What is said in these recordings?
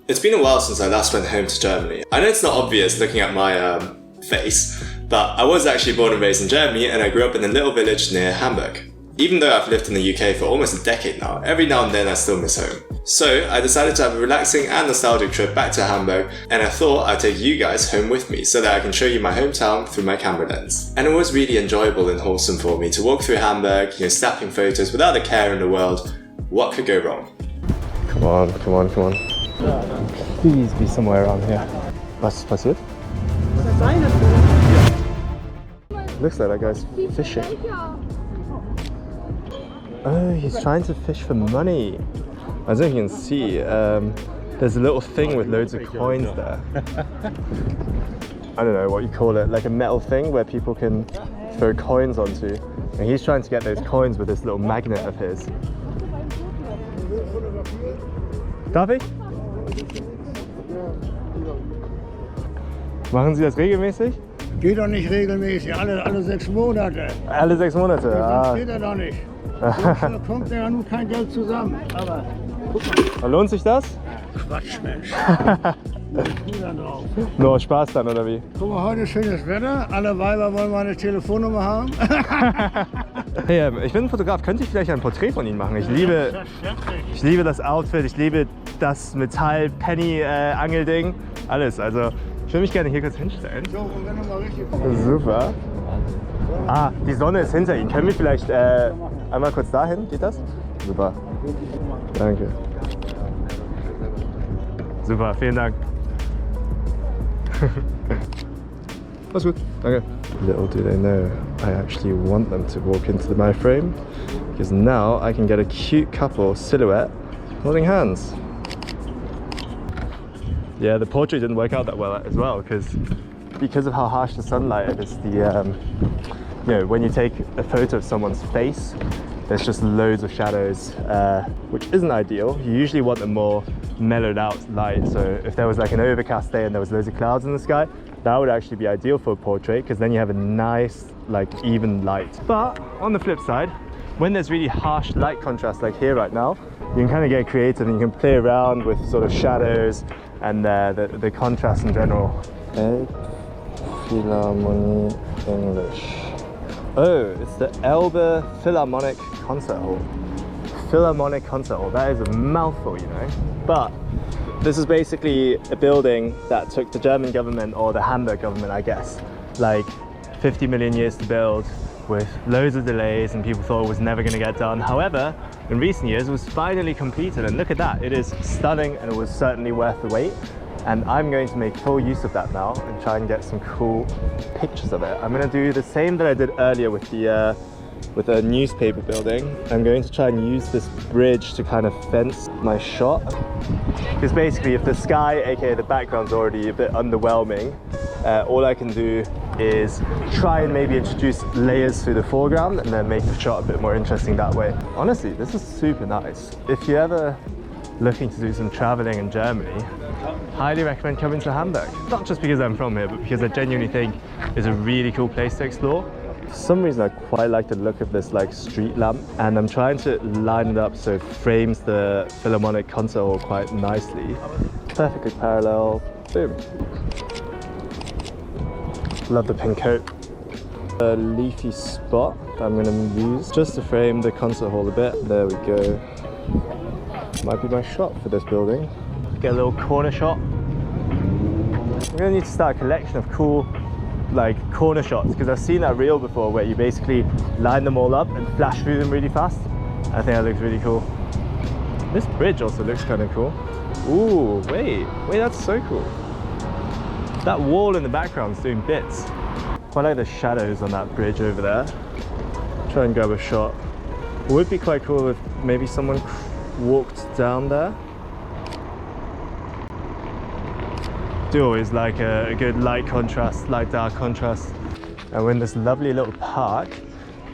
It's been a while since I last went home to Germany. I know it's not obvious looking at my face, but I was actually born and raised in Germany and I grew up in a little village near Hamburg. Even though I've lived in the UK for almost a decade now, every now and then I still miss home. So I decided to have a relaxing and nostalgic trip back to Hamburg, and I thought I'd take you guys home with me so that I can show you my hometown through my camera lens. And it was really enjoyable and wholesome for me to walk through Hamburg, snapping photos without a care in the world. What could go wrong? Come on, come on, come on. Please be somewhere around here. Was ist passiert? Looks like that guy's fishing. Oh, he's trying to fish for money. I don't know if you can see, there's a little thing with loads of coins there. I don't know what you call it, like a metal thing where people can throw coins onto. And he's trying to get those coins with this little magnet of his. Darf ich? Machen Sie das regelmäßig? Geht doch nicht regelmäßig, alle 6 Monate. Alle 6 Monate? Sonst geht er doch nicht. Da kommt ja nun kein Geld zusammen. Aber guck mal. Lohnt sich das? Quatsch, Mensch. Drauf. Nur Spaß dann, oder wie? Guck mal, heute schönes Wetter. Alle Weiber wollen meine Telefonnummer haben. Hey, ich bin ein Fotograf. Könnte ich vielleicht ein Porträt von Ihnen machen? Ich liebe das Outfit, ich liebe das Metall-Penny-Angel-Ding. Alles. Also, ich würde mich gerne hier kurz hinstellen. So, und wenn du mal richtig... Super. Ah, die Sonne ist hinter Ihnen. Können wir vielleicht einmal kurz dahin? Geht das? Super. Danke. Super, vielen Dank. That's good. Okay. Little do they know, I actually want them to walk into my frame because now I can get a cute couple silhouette holding hands. Yeah, the portrait didn't work out that well as well because of how harsh the sunlight is. When you take a photo of someone's face, there's just loads of shadows, which isn't ideal. You usually want a more mellowed out light. So if there was like an overcast day and there was loads of clouds in the sky, that would actually be ideal for a portrait because then you have a nice, like, even light. But on the flip side, when there's really harsh light contrast like here right now, you can kind of get creative and you can play around with sort of shadows and the contrast in general. Philharmonie English. Oh, it's the Elbe Philharmonic Concert Hall. Philharmonic Concert Hall, that is a mouthful, you know. But this is basically a building that took the German government, or the Hamburg government, I guess, like 50 million years to build with loads of delays and people thought it was never going to get done. However, in recent years it was finally completed and look at that, it is stunning and it was certainly worth the wait. And I'm going to make full use of that now and try and get some cool pictures of it. I'm going to do the same that I did earlier with the newspaper building. I'm going to try and use this bridge to kind of fence my shot. Because basically if the sky, aka the background's already a bit underwhelming, all I can do is try and maybe introduce layers through the foreground and then make the shot a bit more interesting that way. Honestly, this is super nice. If you're ever looking to do some traveling in Germany, highly recommend coming to Hamburg. Not just because I'm from here, but because I genuinely think it's a really cool place to explore. For some reason I quite like the look of this like street lamp, and I'm trying to line it up so it frames the Philharmonic Concert Hall quite nicely. Perfectly parallel, boom. Love the pink coat. A leafy spot that I'm going to use just to frame the concert hall a bit. There we go. Might be my shot for this building. Get a little corner shot. I'm going to need to start a collection of cool like corner shots because I've seen that reel before where you basically line them all up and flash through them really fast. I think that looks really cool. This bridge also looks kind of cool. Ooh, wait, that's so cool. That wall in the background's doing bits. Quite like the shadows on that bridge over there. Try and grab a shot. It would be quite cool if maybe someone walked down there. Do always like a good light contrast, light dark contrast. And we're in this lovely little park,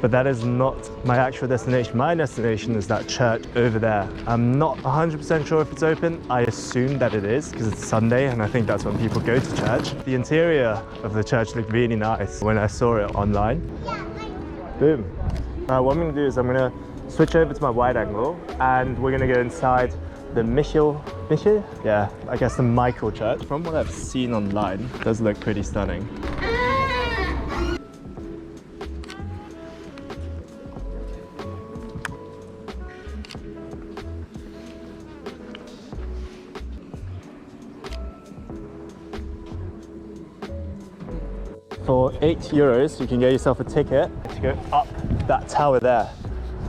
but that is not my actual destination. My destination is that church over there. I'm not 100% sure if it's open. I assume that it is because it's Sunday and I think that's when people go to church. The interior of the church looked really nice when I saw it online. Boom. What I'm going to do is I'm going to switch over to my wide angle and we're going to go inside the Michel Michel? Yeah, I guess the Michael Church. From what I've seen online, it does look pretty stunning. For €8, you can get yourself a ticket to go up that tower there,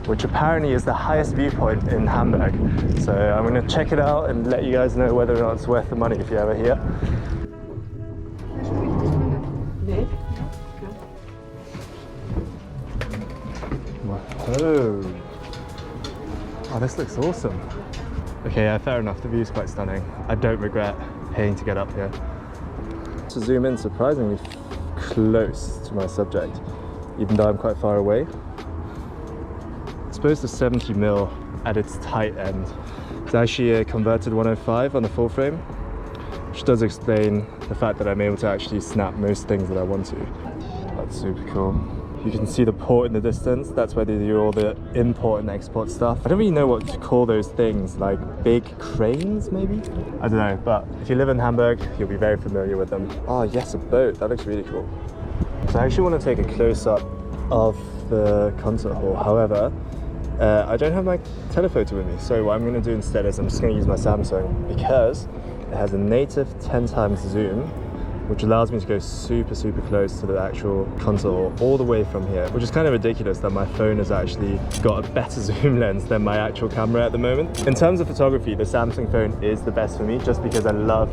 which apparently is the highest viewpoint in Hamburg. So I'm going to check it out and let you guys know whether or not it's worth the money if you're ever here. Whoa. Oh, this looks awesome. Okay, yeah, fair enough. The view's quite stunning. I don't regret paying to get up here. To zoom in surprisingly close to my subject, even though I'm quite far away. I suppose the 70mm at its tight end is actually a converted 105 on the full frame, which does explain the fact that I'm able to actually snap most things that I want to. That's super cool. You can see the port in the distance. That's where they do all the import and export stuff. I don't really know what to call those things, like big cranes maybe? I don't know, but if you live in Hamburg, you'll be very familiar with them. Oh yes, a boat. That looks really cool. So I actually want to take a close-up of the concert hall. However, I don't have my telephoto with me, so what I'm going to do instead is I'm just going to use my Samsung because it has a native 10x zoom, which allows me to go super close to the actual concert hall all the way from here, which is kind of ridiculous that my phone has actually got a better zoom lens than my actual camera at the moment. In terms of photography, the Samsung phone is the best for me just because I love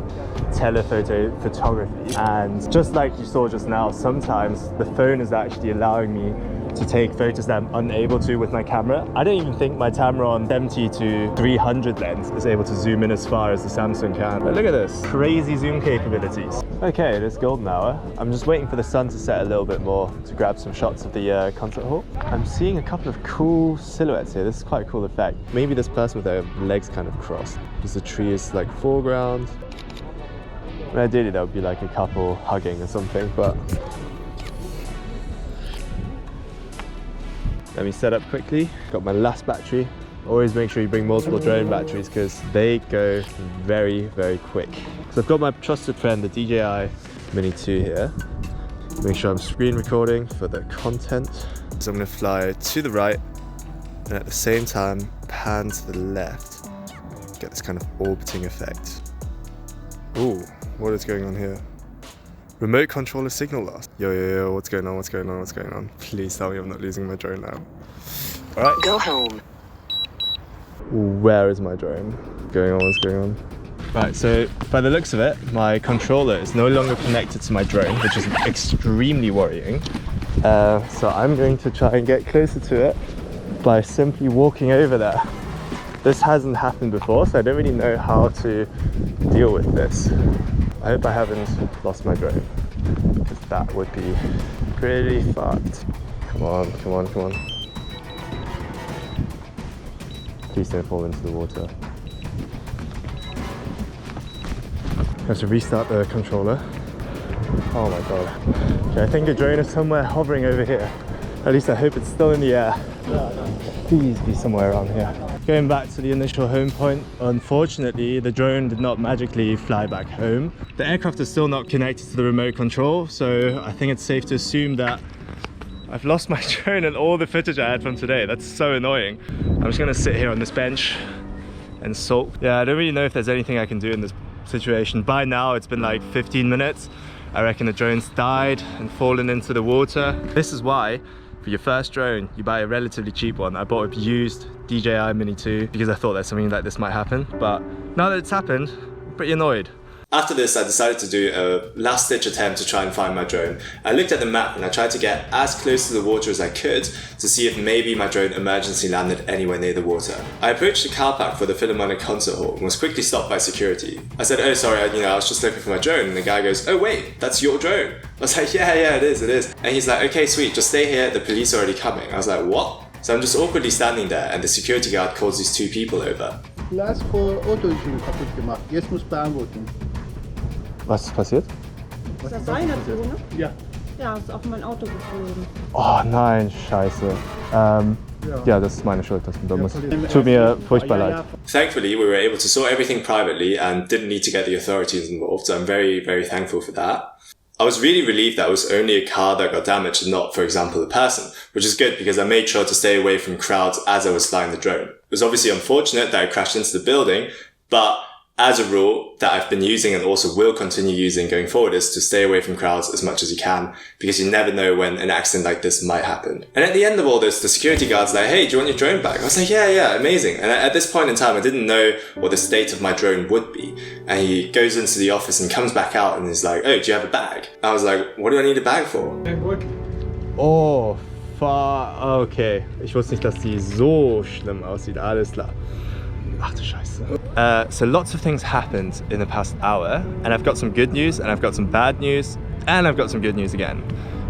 telephoto photography. And just like you saw just now, sometimes the phone is actually allowing me to take photos that I'm unable to with my camera. I don't even think my Tamron 70-300 lens is able to zoom in as far as the Samsung can. But look at this, crazy zoom capabilities. Okay, it is golden hour. I'm just waiting for the sun to set a little bit more to grab some shots of the concert hall. I'm seeing a couple of cool silhouettes here. This is quite a cool effect. Maybe this person with their legs kind of crossed because the tree is like foreground. And ideally there would be like a couple hugging or something, but let me set up quickly. Got my last battery. Always make sure you bring multiple drone batteries because they go very quick. So I've got my trusted friend, the DJI Mini 2 here. Make sure I'm screen recording for the content. So I'm gonna fly to the right and at the same time pan to the left. Get this kind of orbiting effect. Ooh, what is going on here? Remote controller signal loss. Yo, what's going on? Please tell me I'm not losing my drone now. All right. Go home. Where is my drone? What's going on? Right, so by the looks of it, my controller is no longer connected to my drone, which is extremely worrying. So I'm going to try and get closer to it by simply walking over there. This hasn't happened before, so I don't really know how to deal with this. I hope I haven't lost my drone, because that would be pretty fucked. Come on. Please don't fall into the water. I have to restart the controller. Oh my god. Okay, I think the drone is somewhere hovering over here. At least I hope it's still in the air. Please be somewhere around here. Going back to the initial home point, unfortunately the drone did not magically fly back home. The aircraft is still not connected to the remote control, so I think it's safe to assume that I've lost my drone and all the footage I had from today. That's so annoying. I'm just gonna sit here on this bench and sulk. Yeah, I don't really know if there's anything I can do in this situation. By now it's been like 15 minutes. I reckon the drone's died and fallen into the water. This is why for your first drone, you buy a relatively cheap one. I bought a used DJI Mini 2 because I thought that something like this might happen. But now that it's happened, I'm pretty annoyed. After this, I decided to do a last-ditch attempt to try and find my drone. I looked at the map and I tried to get as close to the water as I could to see if maybe my drone emergency landed anywhere near the water. I approached the car park for the Philharmonic concert hall and was quickly stopped by security. I said, "Oh, sorry, I was just looking for my drone," and the guy goes, "Oh wait, that's your drone." I was like, yeah, it is. And he's like, "Okay, sweet, just stay here, the police are already coming." I was like, "What?" So I'm just awkwardly standing there and the security guard calls these two people over. Glas vor Autotür kaputt gemacht. Jetzt muss beantworten. Was ist passiert? Ist das seine Drohne? Ja. Ja, ist auf mein Auto geflogen. Oh nein, scheiße. Ja, das ist meine Schuld, dass du da musst. Tut mir furchtbar leid. Thankfully, we were able to sort everything privately and didn't need to get the authorities involved, so I'm very, very thankful for that. I was really relieved that it was only a car that got damaged and not, for example, a person, which is good because I made sure to stay away from crowds as I was flying the drone. It was obviously unfortunate that I crashed into the building, but as a rule that I've been using and also will continue using going forward is to stay away from crowds as much as you can, because you never know when an accident like this might happen. And at the end of all this, the security guard's like, hey, do you want your drone back? I was like, yeah, amazing. And at this point in time, I didn't know what the state of my drone would be. And he goes into the office and comes back out and is like, oh, do you have a bag? I was like, what do I need a bag for? Oh, okay. Ich wusste nicht, dass die so schlimm aussieht. Alles klar. Ach du Scheiße. So lots of things happened in the past hour, and I've got some good news, and I've got some bad news, and I've got some good news again.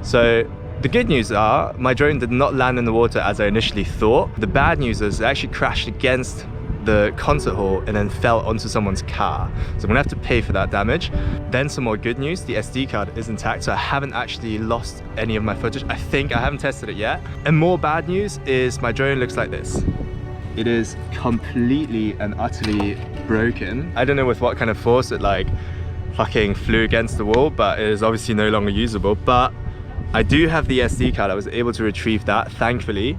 So the good news are, my drone did not land in the water as I initially thought. The bad news is it actually crashed against the concert hall and then fell onto someone's car. So I'm gonna have to pay for that damage. Then some more good news, the SD card is intact, so I haven't actually lost any of my footage. I think, I haven't tested it yet. And more bad news is my drone looks like this. It is completely and utterly broken. I don't know with what kind of force it like fucking flew against the wall, but it is obviously no longer usable. But I do have the SD card. I was able to retrieve that, thankfully.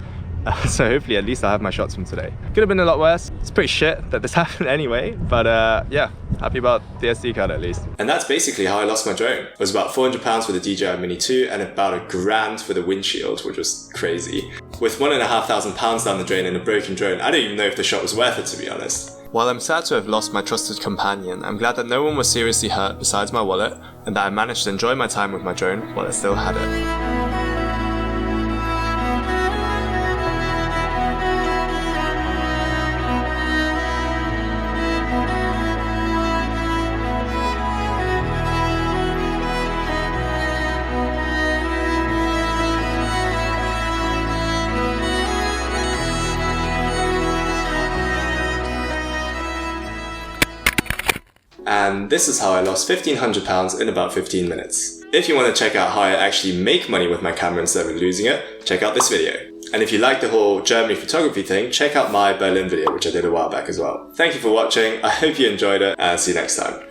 So hopefully at least I'll have my shots from today. Could have been a lot worse. It's pretty shit that this happened anyway, but yeah, happy about the SD card at least. And that's basically how I lost my drone. It was about £400 for the DJI Mini 2 and about £1,000 for the windshield, which was crazy. With £1,500 down the drain and a broken drone, I don't even know if the shot was worth it, to be honest. While I'm sad to have lost my trusted companion, I'm glad that no one was seriously hurt besides my wallet, and that I managed to enjoy my time with my drone while I still had it. And this is how I lost £1,500 in about 15 minutes. If you want to check out how I actually make money with my camera instead of losing it, check out this video. And if you like the whole Germany photography thing, check out my Berlin video, which I did a while back as well. Thank you for watching, I hope you enjoyed it, and see you next time.